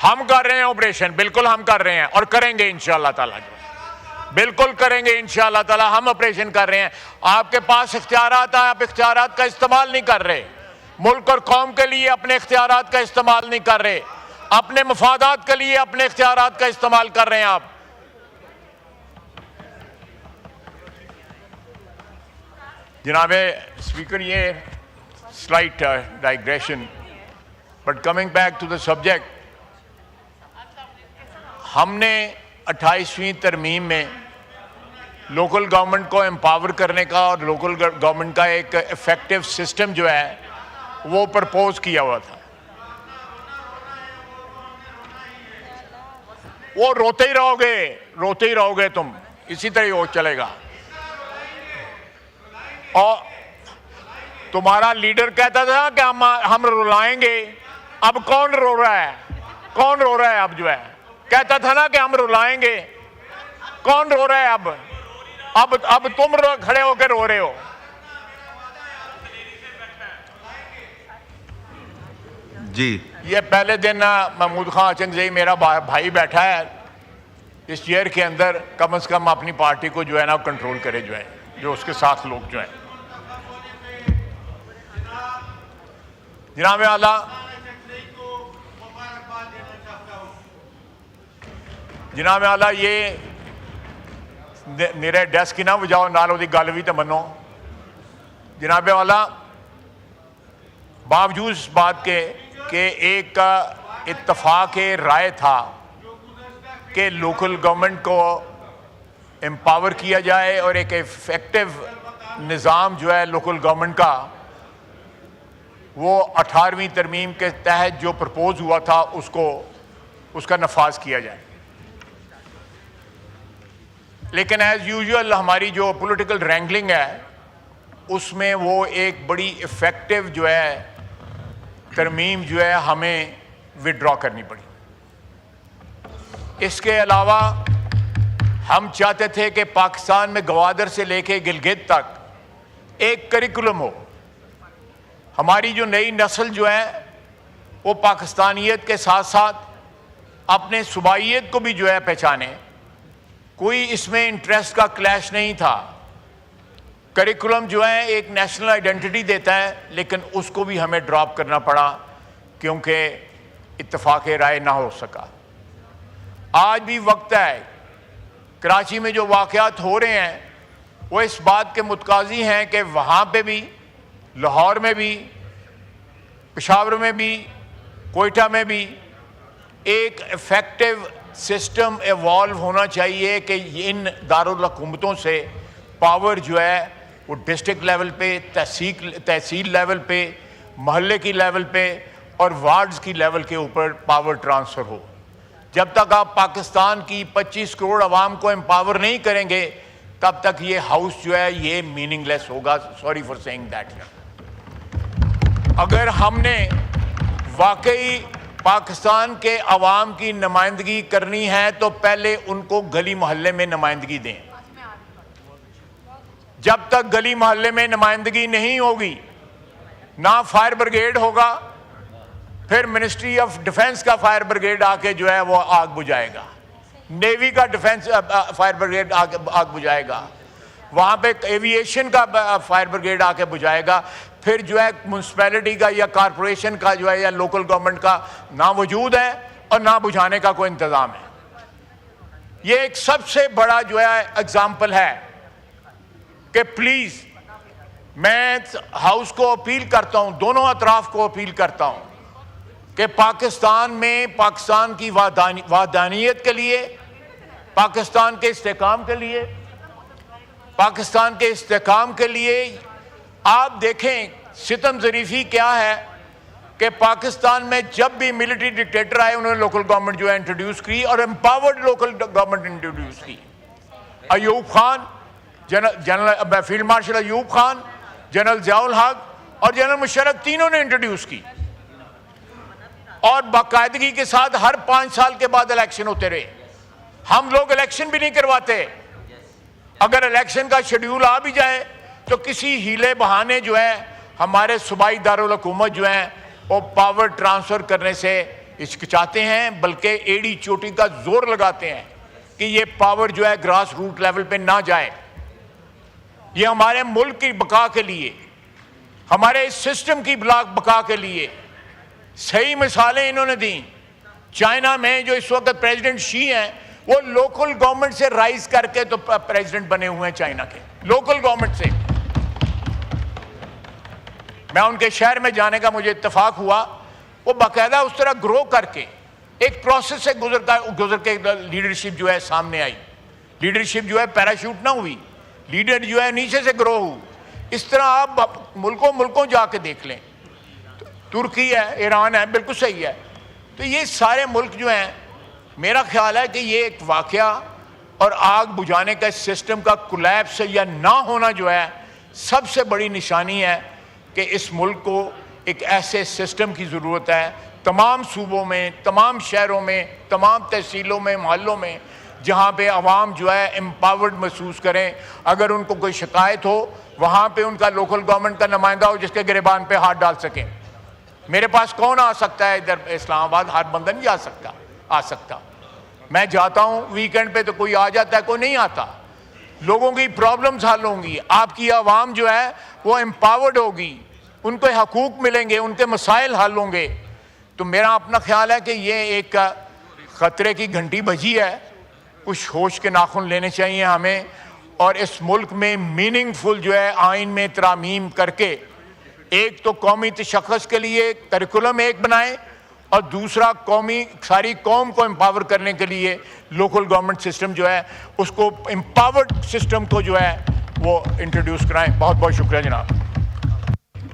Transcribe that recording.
ہم کر رہے ہیں آپریشن، بالکل ہم کر رہے ہیں اور کریں گے انشاءاللہ تعالیٰ، بالکل کریں گے انشاءاللہ تعالیٰ. ہم آپریشن کر رہے ہیں. آپ کے پاس اختیارات ہیں، آپ اختیارات کا استعمال نہیں کر رہے. ملک اور قوم کے لیے اپنے اختیارات کا استعمال نہیں کر رہے. اپنے مفادات کے لیے اپنے اختیارات کا استعمال کر رہے ہیں آپ. جناب اسپیکر، یہ slight digression, but coming back to the subject, ہم نے 28ویں ترمیم میں لوکل گورنمنٹ کو امپاور کرنے کا اور لوکل گورنمنٹ کا ایک افیکٹو سسٹم جو ہے وہ پرپوز کیا ہوا تھا. وہ روتے ہی رہو گے تم، اسی طرح وہ چلے گا. اور تمہارا لیڈر کہتا تھا کہ ہم رلائیں گے. اب کون رو رہا ہے اب جو ہے کہتا تھا نا کہ ہم رلائیں گے. کون رو رہا ہے اب تم کھڑے ہو کے رو رہے ہو. جی یہ پہلے دن محمود خان اچنگزئی میرا بھائی بیٹھا ہے اس چیئر کے اندر، کم از کم اپنی پارٹی کو جو ہے نا کنٹرول کرے، جو ہے جو اس کے ساتھ لوگ جو ہیں. جناب اعلیٰ، یہ میرے ڈیسک کی نہ بجاؤ، نال دی گل بھی تو منو. جناب اعلیٰ، باوجود اس بات کے کہ ایک اتفاق رائے تھا کہ لوکل گورنمنٹ کو امپاور کیا جائے اور ایک ایفیکٹو نظام جو ہے لوکل گورنمنٹ کا وہ 18ویں ترمیم کے تحت جو پرپوز ہوا تھا اس کا نفاذ کیا جائے. لیکن ایز یوزول ہماری جو پولیٹیکل رینگلنگ ہے اس میں وہ ایک بڑی ایفیکٹو جو ہے ترمیم جو ہے ہمیں وڈرا کرنی پڑی. اس کے علاوہ ہم چاہتے تھے کہ پاکستان میں گوادر سے لے کے گلگت تک ایک کریکولم ہو. ہماری جو نئی نسل جو ہے وہ پاکستانیت کے ساتھ ساتھ اپنے صوبائیت کو بھی جو ہے پہچانے. کوئی اس میں انٹرسٹ کا کلیش نہیں تھا. کریکولم جو ہے ایک نیشنل آئیڈینٹی دیتا ہے، لیکن اس کو بھی ہمیں ڈراپ کرنا پڑا کیونکہ اتفاق رائے نہ ہو سکا. آج بھی وقت ہے، کراچی میں جو واقعات ہو رہے ہیں وہ اس بات کے متقاضی ہیں کہ وہاں پہ بھی، لاہور میں بھی، پشاور میں بھی، کوئٹہ میں بھی ایک ایفیکٹو سسٹم ایوالو ہونا چاہیے کہ ان دارالحکومتوں سے پاور جو ہے وہ ڈسٹرکٹ لیول پہ، تحصیل لیول پہ، محلے کی لیول پہ اور وارڈز کی لیول کے اوپر پاور ٹرانسفر ہو. جب تک آپ پاکستان کی 25 کروڑ عوام کو امپاور نہیں کریں گے تب تک یہ ہاؤس جو ہے یہ میننگ لیس ہوگا. Sorry for saying that. اگر ہم نے واقعی پاکستان کے عوام کی نمائندگی کرنی ہے تو پہلے ان کو گلی محلے میں نمائندگی دیں. جب تک گلی محلے میں نمائندگی نہیں ہوگی، نہ فائر بریگیڈ ہوگا، پھر منسٹری آف ڈیفنس کا فائر بریگیڈ آ کے جو ہے وہ آگ بجھائے گا، نیوی کا ڈیفنس فائر بریگیڈ آگ بجھائے گا، وہاں پہ ایوییشن کا فائر بریگیڈ آ کے بجھائے گا. پھر جو ہے میونسپیلٹی کا یا کارپوریشن کا جو ہے یا لوکل گورنمنٹ کا نہ وجود ہے اور نہ بجھانے کا کوئی انتظام ہے. یہ ایک سب سے بڑا جو ہے اگزامپل ہے کہ پلیز میں ہاؤس کو اپیل کرتا ہوں، دونوں اطراف کو اپیل کرتا ہوں کہ پاکستان میں پاکستان کی وحدانیت کے لیے، پاکستان کے استحکام کے لیے آپ دیکھیں ستم ظریفی کیا ہے کہ پاکستان میں جب بھی ملٹری ڈکٹیٹر آئے انہوں نے لوکل گورنمنٹ جو ہے انٹروڈیوس کی اور امپاورڈ لوکل گورنمنٹ انٹروڈیوس کی. Ayub Khan, general field marshal Ayub Khan, general Zia الحق اور جنرل مشرف تینوں نے انٹروڈیوس کی اور باقاعدگی کے ساتھ ہر 5 سال کے بعد الیکشن ہوتے رہے. ہم لوگ الیکشن بھی نہیں کرواتے. اگر الیکشن کا شیڈیول آ بھی جائے تو کسی ہیلے بہانے جو ہے ہمارے صوبائی دارالحکومت جو ہیں وہ پاور ٹرانسفر کرنے سے ہچکچاتے ہیں بلکہ ایڑی چوٹی کا زور لگاتے ہیں کہ یہ پاور جو ہے گراس روٹ لیول پہ نہ جائے. یہ ہمارے ملک کی بقا کے لیے، ہمارے اس سسٹم کی بقا کے لیے صحیح مثالیں انہوں نے دیں. چائنا میں جو اس وقت پریزیڈنٹ شی ہیں وہ لوکل گورنمنٹ سے رائز کر کے تو پریزیڈنٹ بنے ہوئے ہیں چائنا کے، لوکل گورنمنٹ سے. میں ان کے شہر میں جانے کا مجھے اتفاق ہوا، وہ باقاعدہ اس طرح گرو کر کے ایک پروسیس سے گزر کے لیڈرشپ جو ہے سامنے آئی. لیڈرشپ جو ہے پیراشوٹ نہ ہوئی، لیڈر جو ہے نیچے سے گرو ہو. اس طرح آپ ملکوں جا کے دیکھ لیں، ترکی ہے، ایران ہے، بالکل صحیح ہے. تو یہ سارے ملک جو ہیں، میرا خیال ہے کہ یہ ایک واقعہ اور آگ بجھانے کا سسٹم کا کولیپس یا نہ ہونا جو ہے سب سے بڑی نشانی ہے کہ اس ملک کو ایک ایسے سسٹم کی ضرورت ہے تمام صوبوں میں، تمام شہروں میں، تمام تحصیلوں میں، محلوں میں، جہاں پہ عوام جو ہے امپاورڈ محسوس کریں. اگر ان کو کوئی شکایت ہو وہاں پہ ان کا لوکل گورنمنٹ کا نمائندہ ہو جس کے گریبان پہ ہاتھ ڈال سکیں. میرے پاس کون آ سکتا ہے ادھر اسلام آباد؟ ہر بندہ نہیں آ سکتا. میں جاتا ہوں ویکنڈ پہ تو کوئی آ جاتا ہے، کوئی نہیں آتا. لوگوں کی پرابلمز حل ہوں گی، آپ کی عوام جو ہے وہ امپاورڈ ہوگی، ان کو حقوق ملیں گے، ان کے مسائل حل ہوں گے. تو میرا اپنا خیال ہے کہ یہ ایک خطرے کی گھنٹی بجی ہے. کچھ ہوش کے ناخن لینے چاہیے ہمیں، اور اس ملک میں میننگ فل جو ہے آئین میں ترامیم کر کے ایک تو قومی تشخص کے لیے کریکولم ایک بنائیں، اور دوسرا ساری قوم کو امپاور کرنے کے لیے لوکل گورنمنٹ سسٹم جو ہے اس کو امپاورڈ سسٹم کو جو ہے وہ انٹروڈیوس کرائیں. بہت بہت شکریہ جناب.